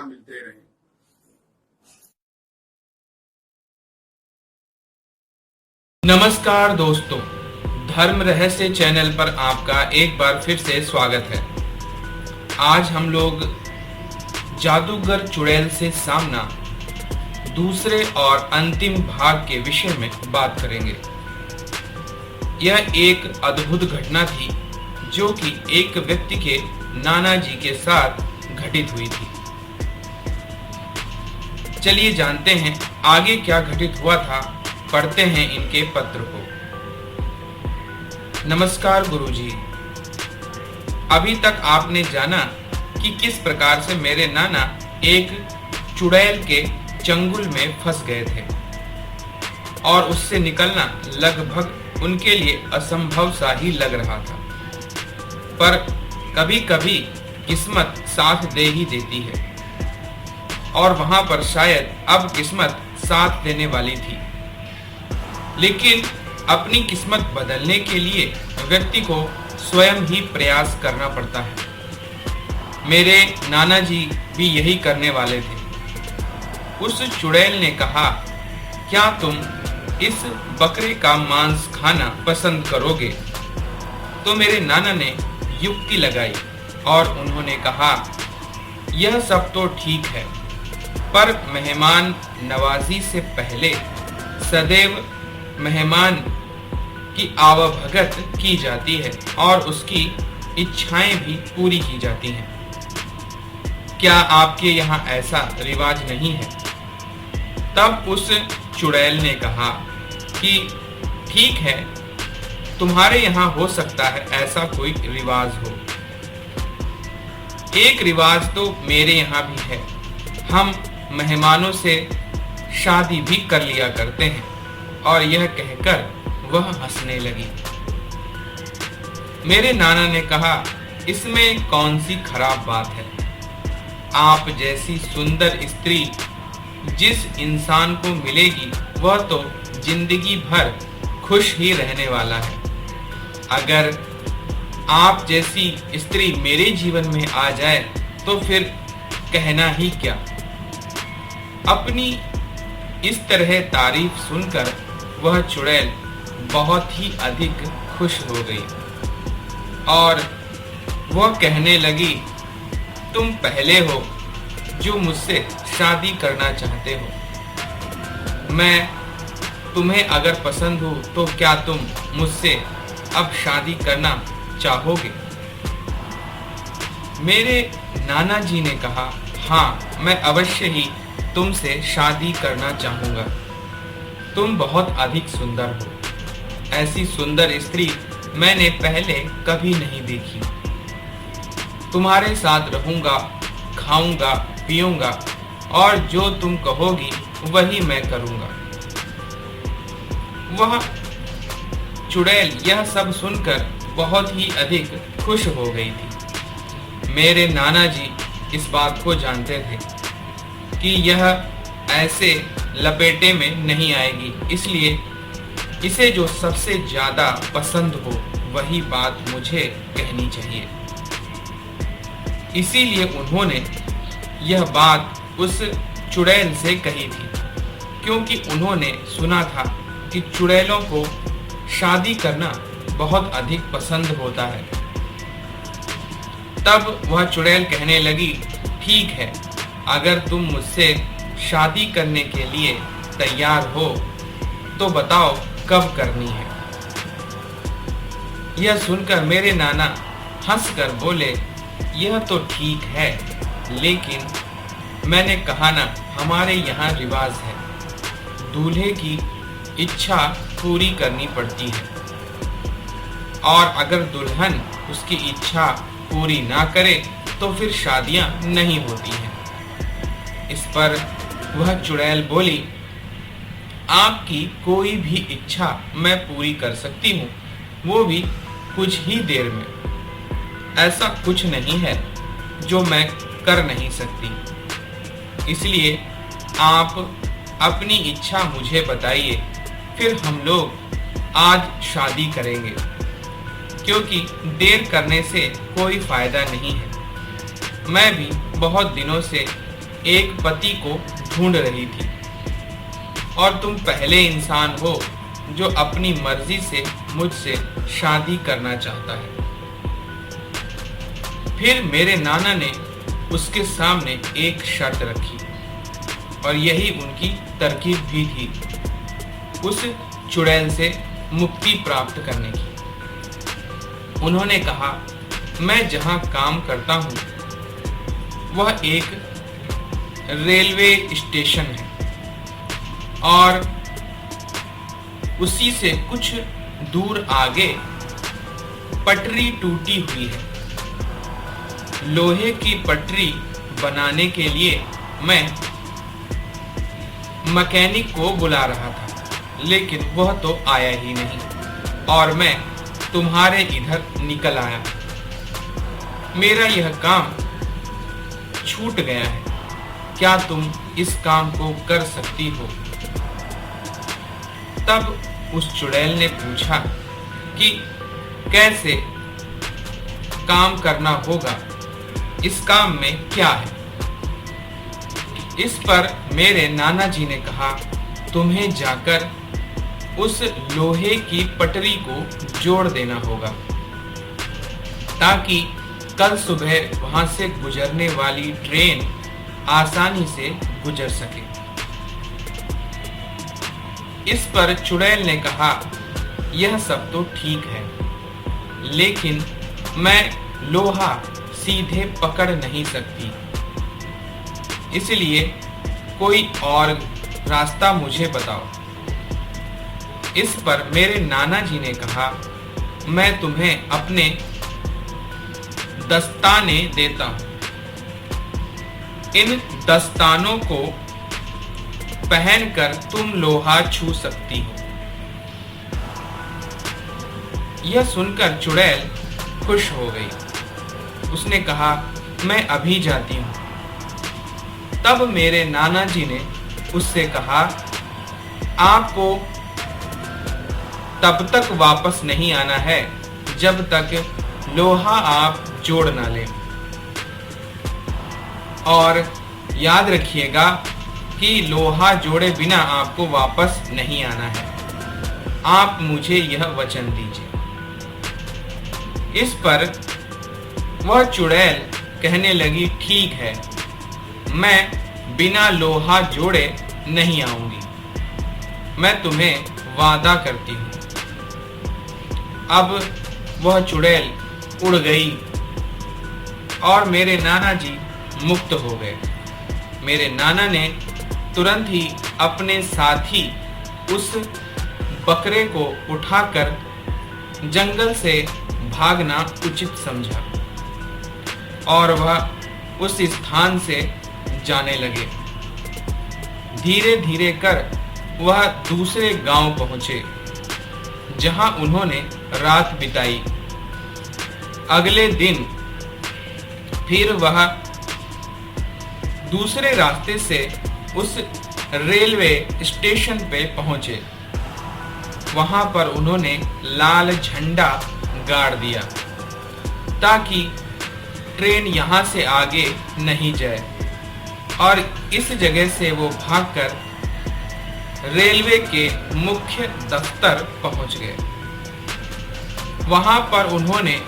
मिलते रहें। नमस्कार दोस्तों, धर्म रहस्य चैनल पर आपका एक बार फिर से स्वागत है। आज हम लोग जादूगर चुड़ैल से सामना दूसरे और अंतिम भाग के विषय में बात करेंगे। यह एक अद्भुत घटना थी जो कि एक व्यक्ति के नाना जी के साथ घटित हुई थी। चलिए जानते हैं आगे क्या घटित हुआ था। पढ़ते हैं इनके पत्र को। नमस्कार गुरुजी, अभी तक आपने जाना कि किस प्रकार से मेरे नाना एक चुड़ैल के चंगुल में फंस गए थे और उससे निकलना लगभग उनके लिए असंभव सा ही लग रहा था। पर कभी कभी किस्मत साथ दे ही देती है और वहां पर शायद अब किस्मत साथ देने वाली थी। लेकिन अपनी किस्मत बदलने के लिए व्यक्ति को स्वयं ही प्रयास करना पड़ता है। मेरे नाना जी भी यही करने वाले थे। उस चुड़ैल ने कहा, क्या तुम इस बकरे का मांस खाना पसंद करोगे? तो मेरे नाना ने युक्ति लगाई और उन्होंने कहा, यह सब तो ठीक है, पर मेहमान नवाजी से पहले सदैव मेहमान की आवभगत की जाती है और उसकी इच्छाएं भी पूरी की जाती हैं। क्या आपके यहाँ ऐसा रिवाज नहीं है? तब उस चुड़ैल ने कहा कि ठीक है, तुम्हारे यहाँ हो सकता है ऐसा कोई रिवाज हो। एक रिवाज तो मेरे यहाँ भी है। हम मेहमानों से शादी भी कर लिया करते हैं। और यह कहकर वह हंसने लगी। मेरे नाना ने कहा, इसमें कौन सी खराब बात है? आप जैसी सुंदर स्त्री जिस इंसान को मिलेगी वह तो जिंदगी भर खुश ही रहने वाला है। अगर आप जैसी स्त्री मेरे जीवन में आ जाए तो फिर कहना ही क्या। अपनी इस तरह तारीफ सुनकर वह चुड़ैल बहुत ही अधिक खुश हो गई और वह कहने लगी, तुम पहले हो जो मुझसे शादी करना चाहते हो। मैं तुम्हें अगर पसंद हूँ तो क्या तुम मुझसे अब शादी करना चाहोगे? मेरे नाना जी ने कहा, हाँ, मैं अवश्य ही तुमसे शादी करना चाहूँगा। तुम बहुत अधिक सुंदर हो। ऐसी सुंदर स्त्री मैंने पहले कभी नहीं देखी। तुम्हारे साथ रहूंगा, खाऊंगा, पीऊंगा और जो तुम कहोगी वही मैं करूंगा। वह चुड़ैल यह सब सुनकर बहुत ही अधिक खुश हो गई थी। मेरे नाना जी इस बात को जानते थे कि यह ऐसे लपेटे में नहीं आएगी, इसलिए इसे जो सबसे ज्यादा पसंद हो वही बात मुझे कहनी चाहिए। इसीलिए उन्होंने यह बात उस चुड़ैल से कही थी, क्योंकि उन्होंने सुना था कि चुड़ैलों को शादी करना बहुत अधिक पसंद होता है। तब वह चुड़ैल कहने लगी, ठीक है, अगर तुम मुझसे शादी करने के लिए तैयार हो तो बताओ कब करनी है। यह सुनकर मेरे नाना हंसकर बोले, यह तो ठीक है, लेकिन मैंने कहा ना, हमारे यहाँ रिवाज है, दूल्हे की इच्छा पूरी करनी पड़ती है और अगर दुल्हन उसकी इच्छा पूरी ना करे तो फिर शादियां नहीं होती हैं। इस पर वह चुड़ैल बोली, आपकी कोई भी इच्छा मैं पूरी कर सकती हूँ, वो भी कुछ ही देर में। ऐसा कुछ नहीं है जो मैं कर नहीं सकती। इसलिए आप अपनी इच्छा मुझे बताइए, फिर हम लोग आज शादी करेंगे, क्योंकि देर करने से कोई फायदा नहीं है। मैं भी बहुत दिनों से एक पति को ढूंढ रही थी और तुम पहले इंसान हो जो अपनी मर्जी से मुझसे शादी करना चाहता है। फिर मेरे नाना ने उसके सामने एक शर्त रखी और यही उनकी तरकीब भी थी उस चुड़ैल से मुक्ति प्राप्त करने की। उन्होंने कहा, मैं जहां काम करता हूं वह एक रेलवे स्टेशन है और उसी से कुछ दूर आगे पटरी टूटी हुई है। लोहे की पटरी बनाने के लिए मैं मैकेनिक को बुला रहा था, लेकिन वह तो आया ही नहीं और मैं तुम्हारे इधर निकल आया। मेरा यह काम छूट गया है, क्या तुम इस काम को कर सकती हो? तब उस चुड़ैल ने पूछा कि कैसे काम करना होगा, इस काम में क्या है? इस पर मेरे नाना जी ने कहा, तुम्हें जाकर उस लोहे की पटरी को जोड़ देना होगा ताकि कल सुबह वहां से गुजरने वाली ट्रेन आसानी से गुजर सके। इस पर चुड़ैल ने कहा, यह सब तो ठीक है, लेकिन मैं लोहा सीधे पकड़ नहीं सकती, इसलिए कोई और रास्ता मुझे बताओ। इस पर मेरे नाना जी ने कहा, मैं तुम्हें अपने दस्ताने देता हूं। इन दस्तानों को पहनकर तुम लोहा छू सकती हो। यह सुनकर चुड़ैल खुश हो गई। उसने कहा, मैं अभी जाती हूं। तब मेरे नाना जी ने उससे कहा, आपको तब तक वापस नहीं आना है जब तक लोहा आप जोड़ ना लें, और याद रखिएगा कि लोहा जोड़े बिना आपको वापस नहीं आना है। आप मुझे यह वचन दीजिए। इस पर वह चुड़ैल कहने लगी, ठीक है, मैं बिना लोहा जोड़े नहीं आऊंगी, मैं तुम्हें वादा करती हूं। अब वह चुड़ैल उड़ गई और मेरे नाना जी मुक्त हो गए। मेरे नाना ने तुरंत ही अपने साथी उस बकरे को उठाकर जंगल से भागना उचित समझा और वह उस स्थान से जाने लगे। धीरे धीरे कर वह दूसरे गांव पहुंचे जहां उन्होंने रात बिताई। अगले दिन फिर वह दूसरे रास्ते से उस रेलवे स्टेशन पे पहुंचे। वहां पर उन्होंने लाल झंडा गाड़ दिया ताकि ट्रेन यहां से आगे नहीं जाए, और इस जगह से वो भागकर रेलवे के मुख्य दफ्तर पहुंच गए। वहां पर उन्होंने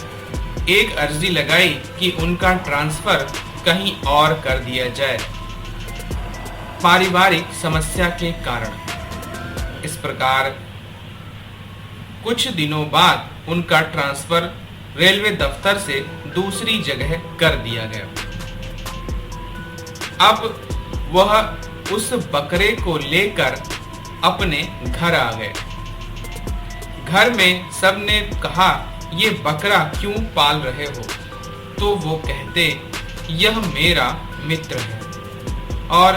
एक अर्जी लगाई कि उनका ट्रांसफर कहीं और कर दिया जाए, पारिवारिक समस्या के कारण। इस प्रकार कुछ दिनों बाद उनका ट्रांसफर रेलवे दफ्तर से दूसरी जगह कर दिया गया। अब वह उस बकरे को लेकर अपने घर आ गए। घर में सबने कहा, ये बकरा क्यों पाल रहे हो? तो वो कहते, यह मेरा मित्र है और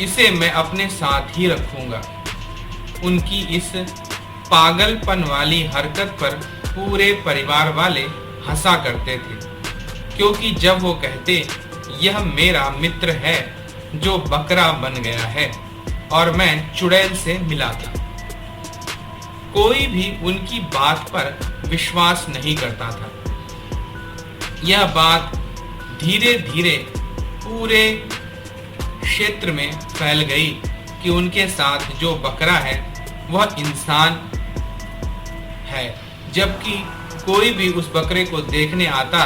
इसे मैं अपने साथ ही रखूंगा। उनकी इस पागलपन वाली हरकत पर पूरे परिवार वाले हंसा करते थे, क्योंकि जब वो कहते, यह मेरा मित्र है जो बकरा बन गया है और मैं चुड़ैल से मिला था, कोई भी उनकी बात पर विश्वास नहीं करता था। यह बात धीरे धीरे पूरे क्षेत्र में फैल गई कि उनके साथ जो बकरा है वह इंसान है, जबकि कोई भी उस बकरे को देखने आता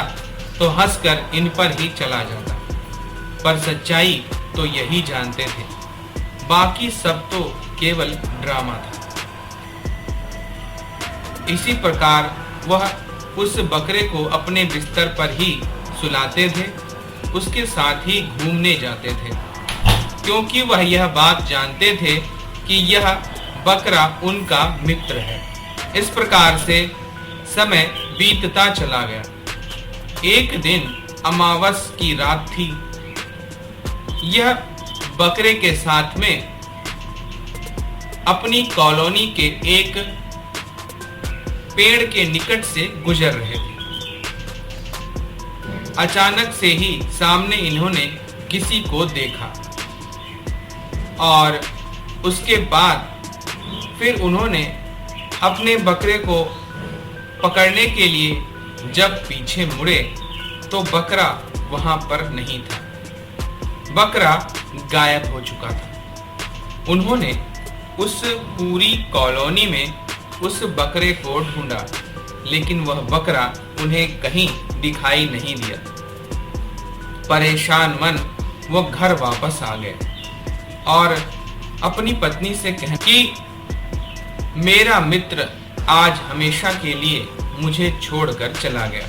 तो हंसकर इन पर ही चला जाता। पर सच्चाई तो यही जानते थे, बाकी सब तो केवल ड्रामा था। इसी प्रकार वह उस बकरे को अपने बिस्तर पर ही सुलाते थे, उसके साथ ही घूमने जाते थे, क्योंकि वह यह बात जानते थे कि यह बकरा उनका मित्र है। इस प्रकार से समय बीतता चला गया। एक दिन अमावस की रात थी। यह बकरे के साथ में अपनी कॉलोनी के एक पेड़ के निकट से गुजर रहे थे। अचानक से ही सामने इन्होंने किसी को देखा और उसके बाद फिर उन्होंने अपने बकरे को पकड़ने के लिए जब पीछे मुड़े तो बकरा वहां पर नहीं था। बकरा गायब हो चुका था। उन्होंने उस पूरी कॉलोनी में उस बकरे को ढूंढा, लेकिन वह बकरा उन्हें कहीं दिखाई नहीं दिया। परेशान मन वो घर वापस आ गए और अपनी पत्नी से कहा कि मेरा मित्र आज हमेशा के लिए मुझे छोड़कर चला गया।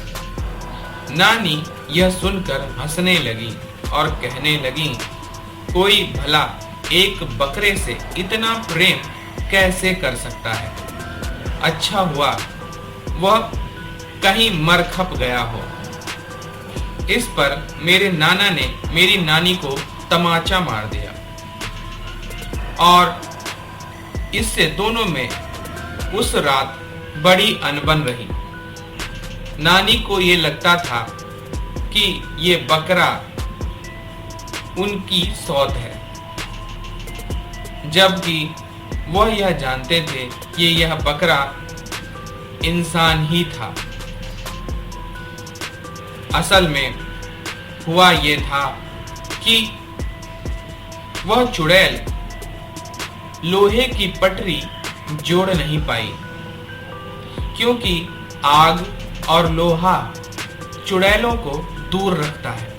नानी यह सुनकर हंसने लगी और कहने लगी, कोई भला एक बकरे से इतना प्रेम कैसे कर सकता है? अच्छा हुआ वह कहीं मर खप गया हो। इस पर मेरे नाना ने मेरी नानी को तमाचा मार दिया और इससे दोनों में उस रात बड़ी अनबन रही। नानी को ये लगता था कि ये बकरा उनकी सौत है, जबकि वह यह जानते थे कि यह बकरा इंसान ही था। असल में हुआ ये था कि वह चुड़ैल लोहे की पटरी जोड़ नहीं पाई, क्योंकि आग और लोहा चुड़ैलों को दूर रखता है।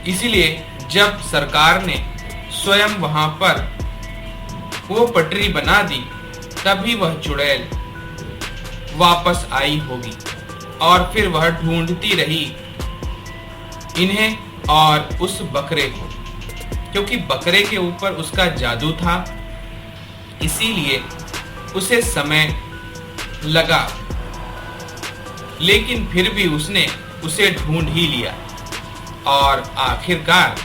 इसलिए जब सरकार ने स्वयं वहां पर वो पटरी बना दी, तभी वह चुड़ैल वापस आई होगी और फिर वह ढूंढती रही इन्हें और उस बकरे को, क्योंकि बकरे के ऊपर उसका जादू था, इसीलिए उसे समय लगा, लेकिन फिर भी उसने उसे ढूंढ ही लिया और आखिरकार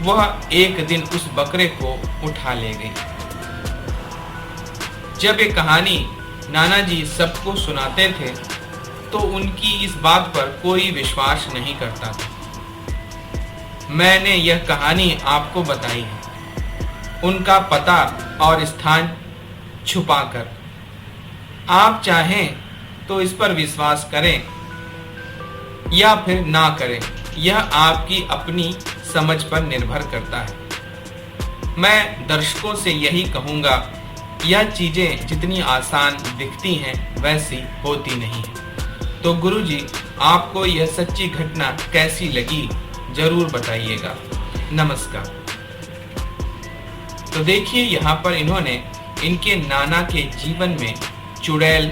वह एक दिन उस बकरे को उठा ले गई। जब ये कहानी नाना जी सबको सुनाते थे तो उनकी इस बात पर कोई विश्वास नहीं करता था। मैंने यह कहानी आपको बताई है, उनका पता और स्थान छुपाकर। आप चाहें तो इस पर विश्वास करें या फिर ना करें, यह आपकी अपनी समझ पर निर्भर करता है। मैं दर्शकों से यही कहूँगा, यह चीज़ें जितनी आसान दिखती हैं वैसी होती नहीं है। तो गुरुजी, आपको यह सच्ची घटना कैसी लगी जरूर बताइएगा। नमस्कार। तो देखिए, यहाँ पर इन्होंने इनके नाना के जीवन में चुड़ैल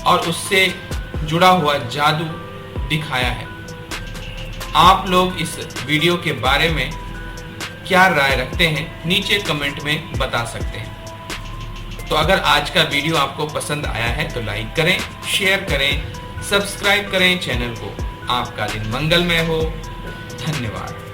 और उससे जुड़ा हुआ जादू दिखाया है। आप लोग इस वीडियो के बारे में क्या राय रखते हैं, नीचे कमेंट में बता सकते हैं। तो अगर आज का वीडियो आपको पसंद आया है तो लाइक करें, शेयर करें, सब्सक्राइब करें चैनल को। आपका दिन मंगलमय हो। धन्यवाद।